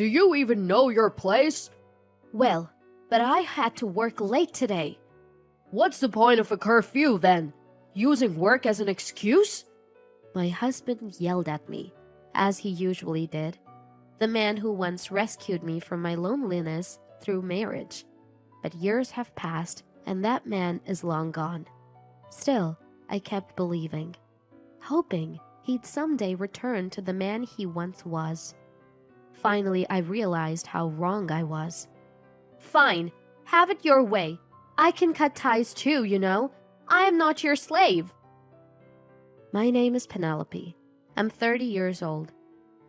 Do you even know your place? Well, but I had to work late today. What's the point of a curfew then? Using work as an excuse? My husband yelled at me, as he usually did. The man who once rescued me from my loneliness through marriage. But years have passed, and that man is long gone. Still, I kept believing, hoping he'd someday return to the man he once was. Finally, I realized how wrong I was. Fine, have it your way. I can cut ties too, you know. I am not your slave. My name is Penelope. I'm 30 years old.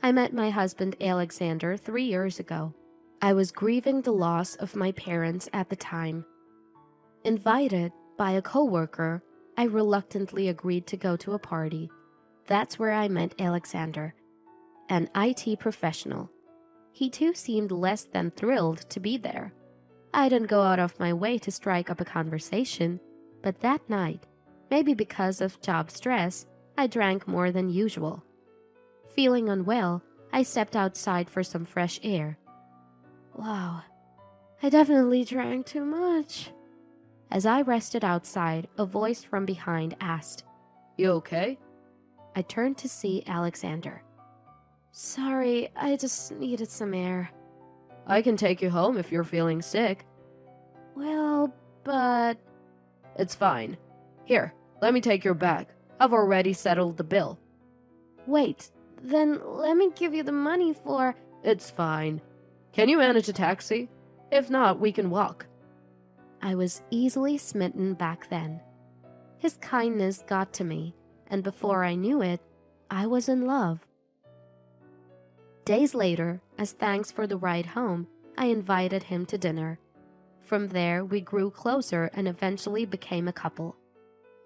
I met my husband Alexander 3 years ago. I was grieving the loss of my parents at the time. Invited by a coworker, I reluctantly agreed to go to a party. That's where I met Alexander, an IT professional. He too seemed less than thrilled to be there. I didn't go out of my way to strike up a conversation, but that night, maybe because of job stress, I drank more than usual. Feeling unwell, I stepped outside for some fresh air. Wow, I definitely drank too much. As I rested outside, a voice from behind asked, You okay? I turned to see Alexander. Sorry, I just needed some air. I can take you home if you're feeling sick. Well, but... It's fine. Here, let me take your bag. I've already settled the bill. Wait, then let me give you the money for... It's fine. Can you manage a taxi? If not, we can walk. I was easily smitten back then. His kindness got to me, and before I knew it, I was in love. Days later, as thanks for the ride home, I invited him to dinner. From there, we grew closer and eventually became a couple.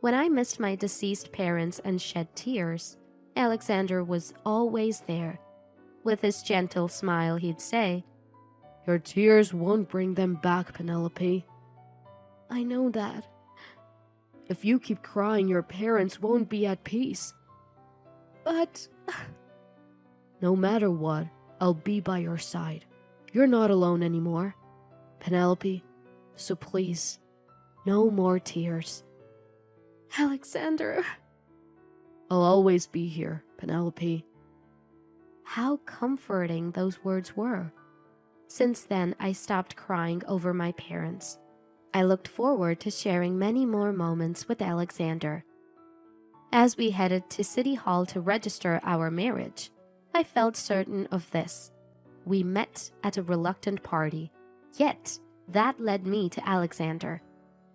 When I missed my deceased parents and shed tears, Alexander was always there. With his gentle smile, he'd say, Your tears won't bring them back, Penelope. I know that. If you keep crying, your parents won't be at peace. But... No matter what, I'll be by your side. You're not alone anymore, Penelope. So please, no more tears. Alexander... I'll always be here, Penelope. How comforting those words were. Since then, I stopped crying over my parents. I looked forward to sharing many more moments with Alexander. As we headed to City Hall to register our marriage, I felt certain of this. We met at a reluctant party, yet that led me to Alexander.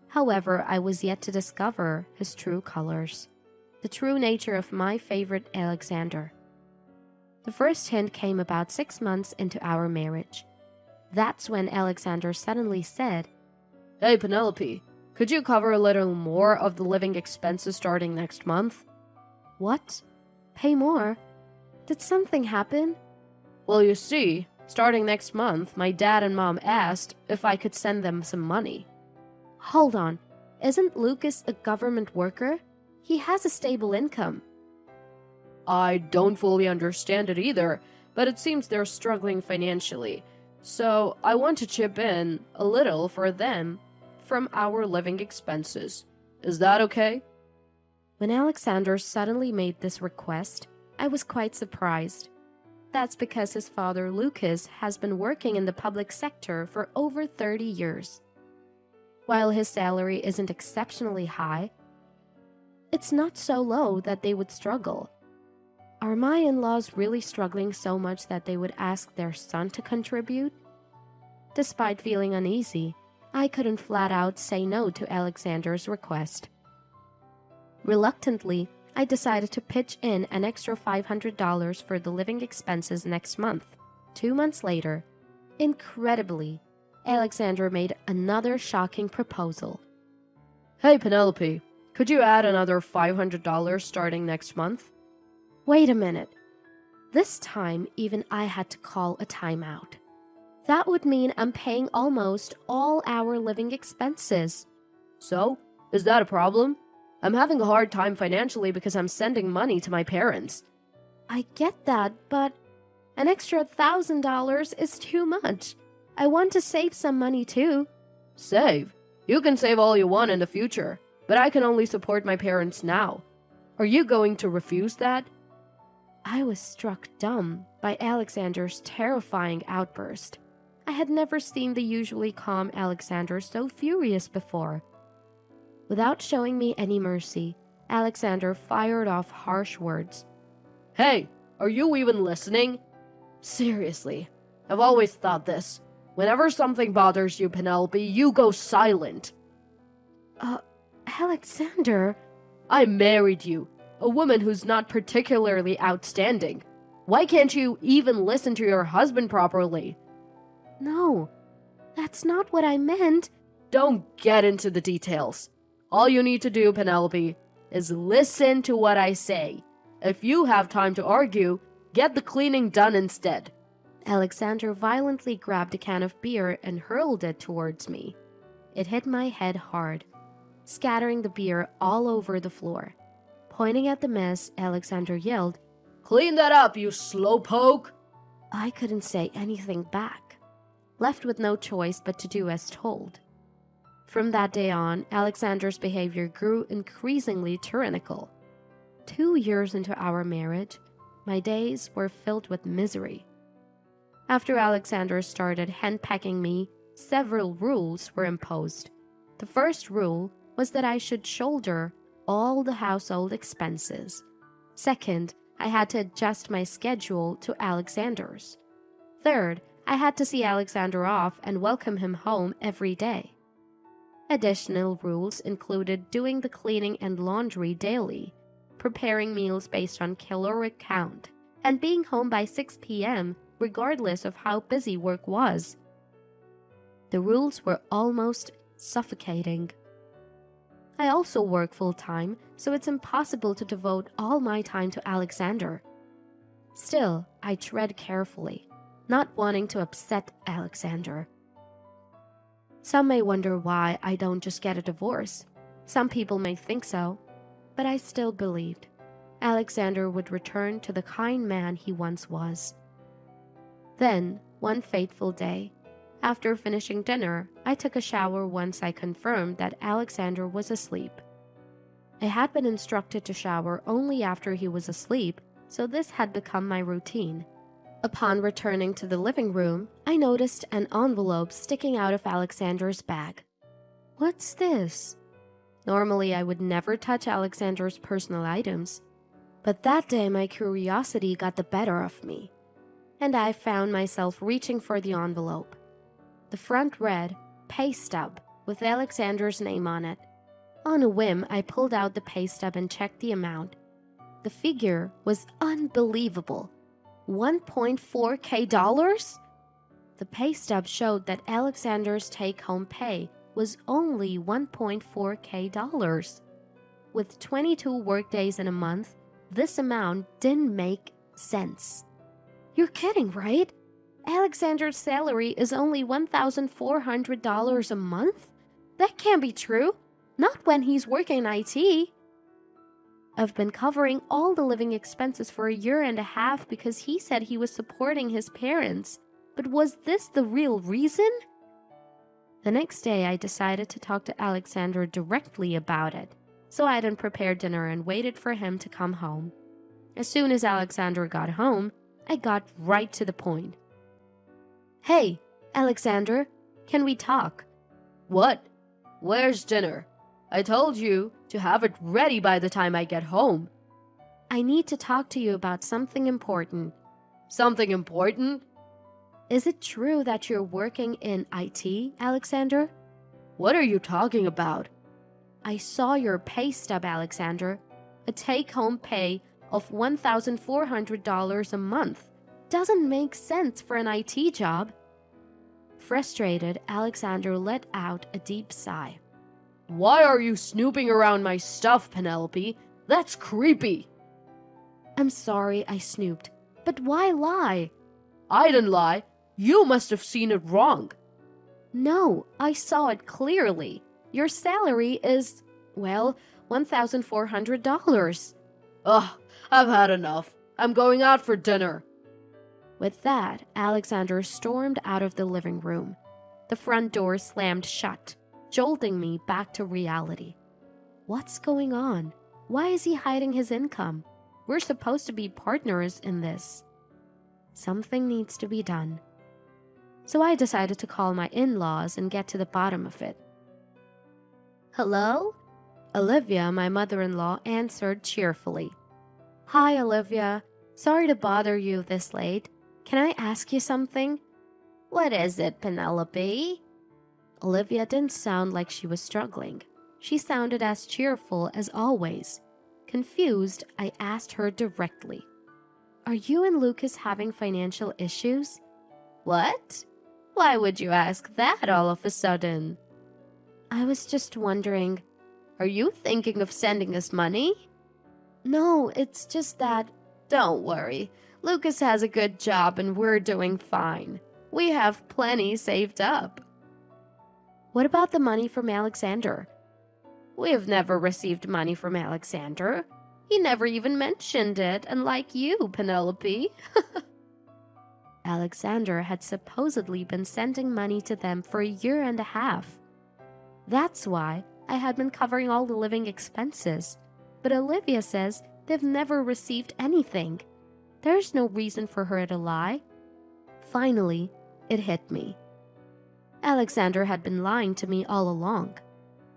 However, I was yet to discover his true colors, the true nature of my favorite Alexander. The first hint came about 6 months into our marriage. That's when Alexander suddenly said, Hey, Penelope, could you cover a little more of the living expenses starting next month? What? Pay more? Did something happen? Well, you see, starting next month, my dad and mom asked if I could send them some money. Hold on, isn't Lucas a government worker? He has a stable income. I don't fully understand it either, but it seems they're struggling financially. So I want to chip in a little for them from our living expenses. Is that okay? When Alexander suddenly made this request, I was quite surprised. That's because his father Lucas has been working in the public sector for over 30 years. While his salary isn't exceptionally high, it's not so low that they would struggle. Are my in-laws really struggling so much that they would ask their son to contribute? Despite feeling uneasy, I couldn't flat out say no to Alexander's request. Reluctantly, I decided to pitch in an extra $500 for the living expenses next month. 2 months later, incredibly, Alexander made another shocking proposal. Hey, Penelope, could you add another $500 starting next month? Wait a minute. This time, even I had to call a timeout. That would mean I'm paying almost all our living expenses. So, is that a problem? I'm having a hard time financially because I'm sending money to my parents. I get that, but An extra $1,000 is too much. I want to save some money too. Save? You can save all you want in the future, but I can only support my parents now. Are you going to refuse that? I was struck dumb by Alexander's terrifying outburst. I had never seen the usually calm Alexander so furious before. Without showing me any mercy, Alexander fired off harsh words. Hey, are you even listening? Seriously, I've always thought this. Whenever something bothers you, Penelope, you go silent. Alexander... I married you, a woman who's not particularly outstanding. Why can't you even listen to your husband properly? No, that's not what I meant. Don't get into the details. All you need to do, Penelope, is listen to what I say. If you have time to argue, get the cleaning done instead. Alexander violently grabbed a can of beer and hurled it towards me. It hit my head hard, scattering the beer all over the floor. Pointing at the mess, Alexander yelled, "Clean that up, you slowpoke!" I couldn't say anything back, left with no choice but to do as told. From that day on, Alexander's behavior grew increasingly tyrannical. 2 years into our marriage, my days were filled with misery. After Alexander started henpecking me, several rules were imposed. The first rule was that I should shoulder all the household expenses. Second, I had to adjust my schedule to Alexander's. Third, I had to see Alexander off and welcome him home every day. Additional rules included doing the cleaning and laundry daily, preparing meals based on caloric count, and being home by 6 p.m. regardless of how busy work was. The rules were almost suffocating. I also work full-time, so it's impossible to devote all my time to Alexander. Still, I tread carefully, not wanting to upset Alexander. Some may wonder why I don't just get a divorce. Some people may think so, but I still believed Alexander would return to the kind man he once was. Then, one fateful day, after finishing dinner, I took a shower once I confirmed that Alexander was asleep. I had been instructed to shower only after he was asleep, so this had become my routine. Upon returning to the living room, I noticed an envelope sticking out of Alexander's bag. What's this? Normally, I would never touch Alexander's personal items, but that day my curiosity got the better of me, and I found myself reaching for the envelope. The front read, "Pay stub," with Alexander's name on it. On a whim, I pulled out the pay stub and checked the amount. The figure was unbelievable. $1.4K? The pay stub showed that Alexander's take-home pay was only $1.4K. With 22 workdays in a month, this amount didn't make sense. You're kidding, right? Alexander's salary is only $1,400 a month? That can't be true. Not when he's working in IT. I've been covering all the living expenses for a year and a half because he said he was supporting his parents. But was this the real reason? The next day, I decided to talk to Alexander directly about it. So I didn't prepare dinner and waited for him to come home. As soon as Alexander got home, I got right to the point. Hey, Alexander, can we talk? What? Where's dinner? I told you to have it ready by the time I get home. I need to talk to you about something important. Something important? Is it true that you're working in IT, Alexander? What are you talking about? I saw your pay stub, Alexander. A take-home pay of $1,400 a month. Doesn't make sense for an IT job. Frustrated, Alexander let out a deep sigh. Why are you snooping around my stuff, Penelope? That's creepy. I'm sorry I snooped, but why lie? I didn't lie. You must have seen it wrong. No, I saw it clearly. Your salary is, well, $1,400. Ugh, I've had enough. I'm going out for dinner. With that, Alexander stormed out of the living room. The front door slammed shut, jolting me back to reality. What's going on? Why is he hiding his income? We're supposed to be partners in this. Something needs to be done. So I decided to call my in-laws and get to the bottom of it. Hello? Olivia, my mother-in-law, answered cheerfully. Hi, Olivia. Sorry to bother you this late. Can I ask you something? What is it, Penelope? Olivia didn't sound like she was struggling. She sounded as cheerful as always. Confused, I asked her directly. Are you and Lucas having financial issues? What? Why would you ask that all of a sudden? I was just wondering, are you thinking of sending us money? No, it's just that... Don't worry. Lucas has a good job and we're doing fine. We have plenty saved up. What about the money from Alexander? We've never received money from Alexander. He never even mentioned it, unlike you, Penelope. Alexander had supposedly been sending money to them for 1.5 years. That's why I had been covering all the living expenses. But Olivia says they've never received anything. There's no reason for her to lie. Finally, it hit me. Alexander had been lying to me all along.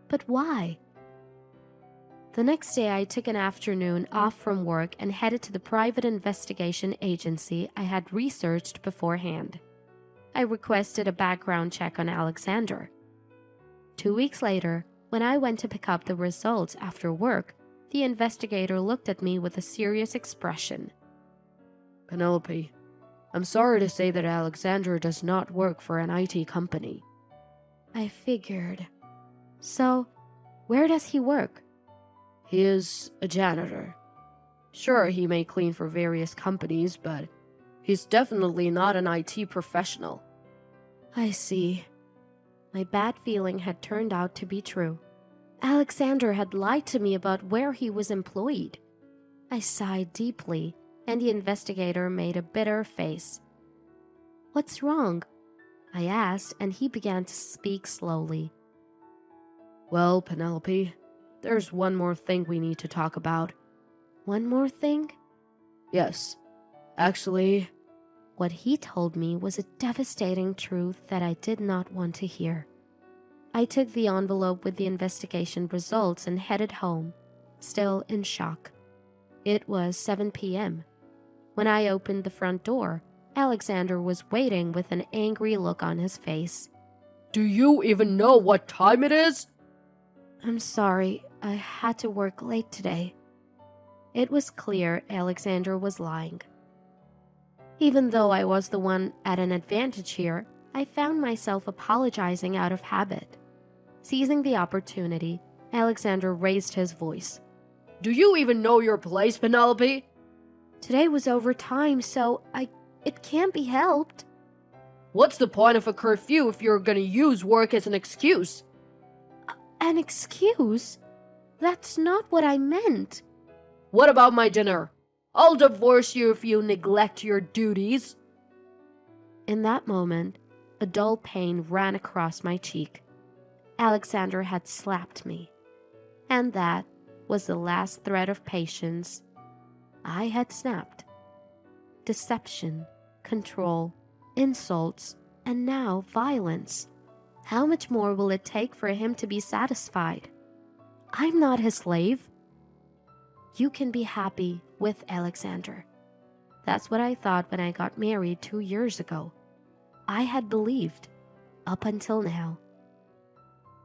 But why? The next day, I took an afternoon off from work and headed to the private investigation agency I had researched beforehand. I requested a background check on Alexander. 2 weeks later, when I went to pick up the results after work, the investigator looked at me with a serious expression. Penelope, I'm sorry to say that Alexander does not work for an IT company. I figured. So, where does he work? He is a janitor. Sure, he may clean for various companies, but he's definitely not an IT professional. I see. My bad feeling had turned out to be true. Alexander had lied to me about where he was employed. I sighed deeply, and the investigator made a bitter face. What's wrong? I asked, and he began to speak slowly. Well, Penelope, there's one more thing we need to talk about. One more thing? Yes. Actually, what he told me was a devastating truth that I did not want to hear. I took the envelope with the investigation results and headed home, still in shock. It was 7 p.m. When I opened the front door, Alexander was waiting with an angry look on his face. Do you even know what time it is? I'm sorry, I had to work late today. It was clear Alexander was lying. Even though I was the one at an advantage here, I found myself apologizing out of habit. Seizing the opportunity, Alexander raised his voice. Do you even know your place, Penelope? Today was overtime, so it can't be helped. What's the point of a curfew if you're gonna use work as an excuse? An excuse? That's not what I meant. What about my dinner? I'll divorce you if you neglect your duties. In that moment, a dull pain ran across my cheek. Alexander had slapped me. And that was the last thread of patience I had snapped. Deception, control, insults, and now violence. How much more will it take for him to be satisfied? I'm not his slave. You can be happy with Alexander. That's what I thought when I got married 2 years ago. I had believed, up until now,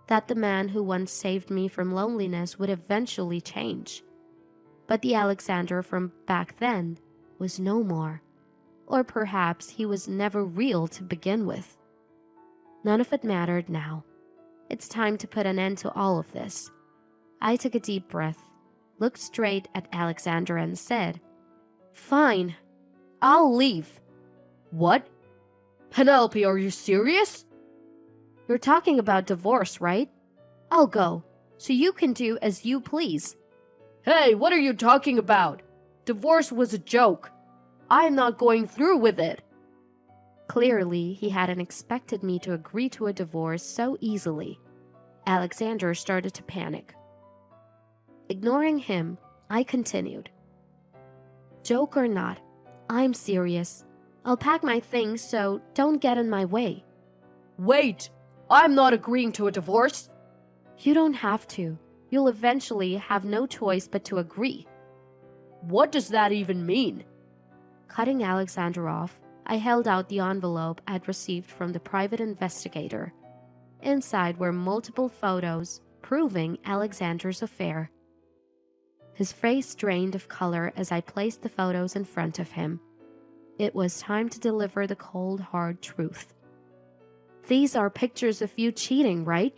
that the man who once saved me from loneliness would eventually change. But the Alexander from back then was no more. Or perhaps he was never real to begin with. None of it mattered now. It's time to put an end to all of this. I took a deep breath, looked straight at Alexander and said, Fine, I'll leave. What? Penelope, are you serious? You're talking about divorce, right? I'll go, so you can do as you please. Hey, what are you talking about? Divorce was a joke. I'm not going through with it. Clearly, he hadn't expected me to agree to a divorce so easily. Alexander started to panic. Ignoring him, I continued. Joke or not, I'm serious. I'll pack my things, so don't get in my way. Wait! I'm not agreeing to a divorce. You don't have to. You'll eventually have no choice but to agree. What does that even mean? Cutting Alexander off, I held out the envelope I'd received from the private investigator. Inside were multiple photos proving Alexander's affair. His face drained of color as I placed the photos in front of him. It was time to deliver the cold, hard truth. These are pictures of you cheating, right?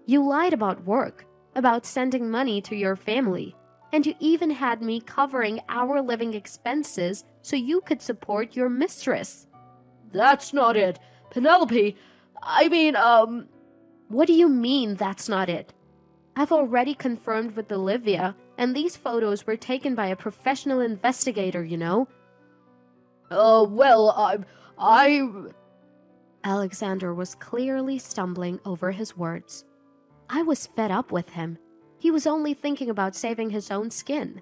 You lied about work, about sending money to your family, and you even had me covering our living expenses so you could support your mistress. That's not it. Penelope, What do you mean that's not it? I've already confirmed with Olivia, and these photos were taken by a professional investigator, you know? Alexander was clearly stumbling over his words. I was fed up with him. He was only thinking about saving his own skin.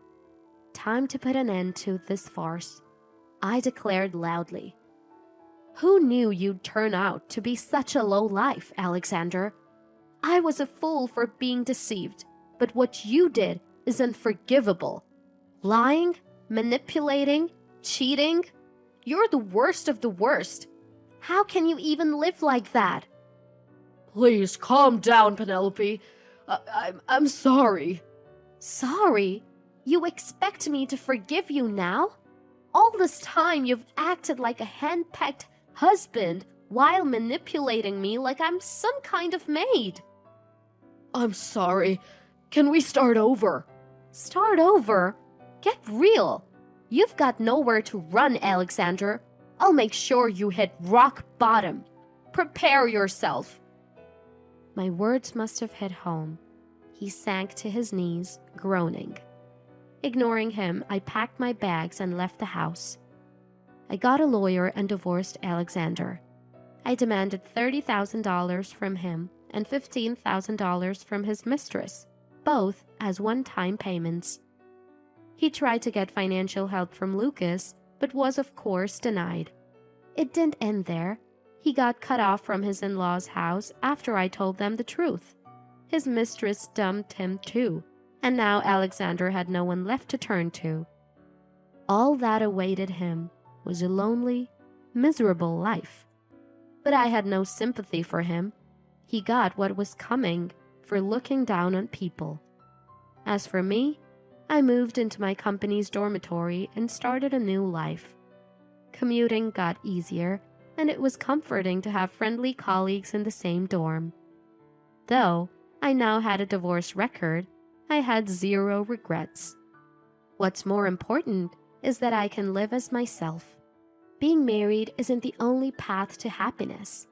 Time to put an end to this farce. I declared loudly. Who knew you'd turn out to be such a lowlife, Alexander? I was a fool for being deceived, but what you did is unforgivable. Lying, manipulating, cheating. You're the worst of the worst. How can you even live like that? Please calm down, Penelope. I'm sorry. Sorry? You expect me to forgive you now? All this time you've acted like a hand-picked husband while manipulating me like I'm some kind of maid. I'm sorry. Can we start over? Start over? Get real. You've got nowhere to run, Alexander. I'll make sure you hit rock bottom. Prepare yourself. My words must have hit home. He sank to his knees, groaning. Ignoring him, I packed my bags and left the house. I got a lawyer and divorced Alexander. I demanded $30,000 from him and $15,000 from his mistress, both as one-time payments. He tried to get financial help from Lucas, but was of course denied. It didn't end there. He got cut off from his in-laws' house after I told them the truth. His mistress dumped him too, and now Alexander had no one left to turn to. All that awaited him was a lonely, miserable life. But I had no sympathy for him. He got what was coming for looking down on people. As for me, I moved into my company's dormitory and started a new life. Commuting got easier, and it was comforting to have friendly colleagues in the same dorm. Though I now had a divorce record, I had zero regrets. What's more important is that I can live as myself. Being married isn't the only path to happiness.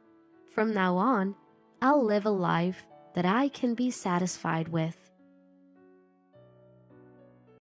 From now on, I'll live a life that I can be satisfied with.